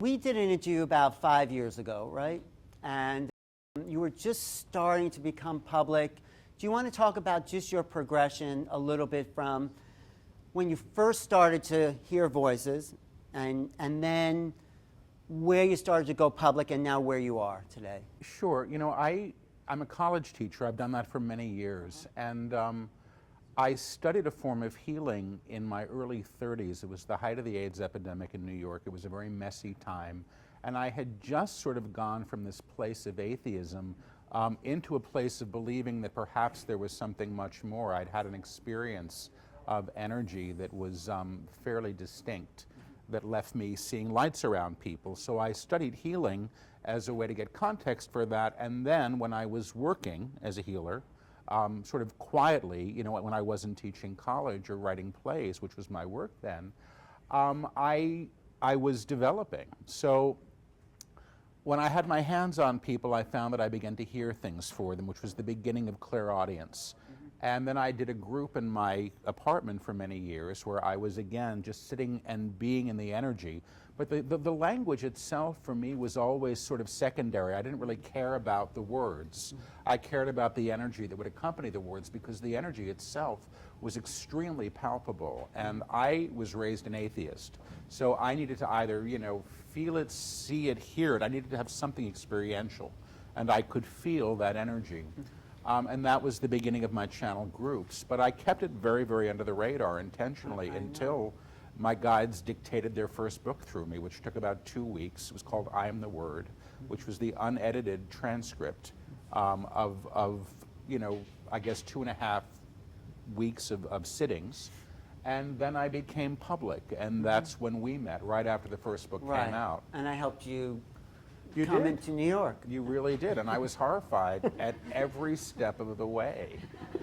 we did an interview about 5 years ago, right? And you were just starting to become public. Do you want to talk about just your progression a little bit from when you first started to hear voices and then where you started to go public and now where you are today? Sure. You know, I'm a college teacher. I've done that for many years. And I studied a form of healing in my early 30s. It was the height of the AIDS epidemic in New York. It was a very messy time. And I had just sort of gone from this place of atheism into a place of believing that perhaps there was something much more. I'd had an experience of energy that was fairly distinct, that left me seeing lights around people. So I studied healing as a way to get context for that. And then when I was working as a healer, sort of quietly, you know, when I wasn't teaching college or writing plays, which was my work then, I was developing. So when I had my hands on people, I found that I began to hear things for them, which was the beginning of clairaudience. And then I did a group in my apartment for many years where I was, again, just sitting and being in the energy. But the language itself for me was always sort of secondary. I didn't really care about the words. I cared about the energy that would accompany the words because the energy itself was extremely palpable. And I was raised an atheist. So I needed to either, you know, feel it, see it, hear it. I needed to have something experiential. And I could feel that energy. And that was the beginning of my channel groups. But I kept it very, very under the radar intentionally until my guides dictated their first book through me, which took about 2 weeks. It was called I Am the Word, which was the unedited transcript of, you know, I guess 2.5 weeks of sittings. And then I became public, and that's when we met, right after the first book came out. And I helped you You come did. into New York. You really did, and I was horrified at every step of the way.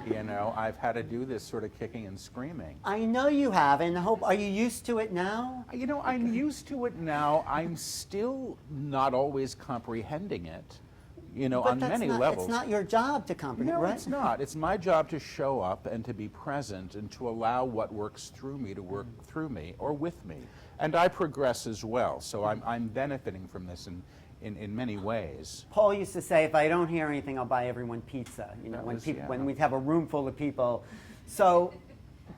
You know, I've had to do this sort of kicking and screaming. I know you have, and are you used to it now? You know, I'm used to it now. I'm still not always comprehending it, you know, on many levels. It's not your job to comprehend, right? No, it's not. It's my job to show up and to be present and to allow what works through me to work through me or with me. And I progress as well, so I'm benefiting from this in many ways. Paul used to say, if I don't hear anything, I'll buy everyone pizza, you know, when we have a room full of people. So,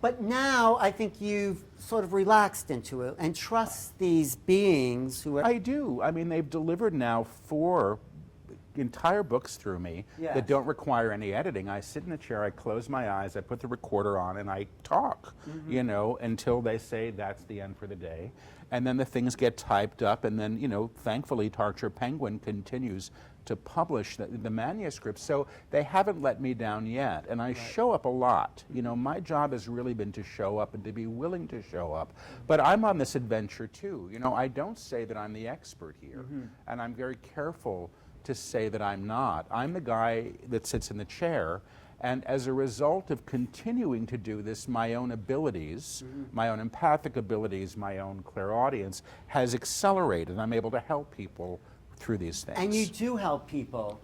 but now I think you've sort of relaxed into it and trust these beings who are... I do. I mean, they've delivered now 4 entire books through me that don't require any editing. I sit in the chair, I close my eyes, I put the recorder on, and I talk, you know, until they say that's the end for the day. And then the things get typed up, and then, you know, thankfully Torture Penguin continues to publish the manuscript. So they haven't let me down yet, and I show up a lot. You know, my job has really been to show up and to be willing to show up. But I'm on this adventure too. You know, I don't say that I'm the expert here, and I'm very careful to say that I'm not. I'm the guy that sits in the chair, and as a result of continuing to do this, my own abilities, my own empathic abilities, my own clairaudience has accelerated. I'm able to help people through these things. And you do help people.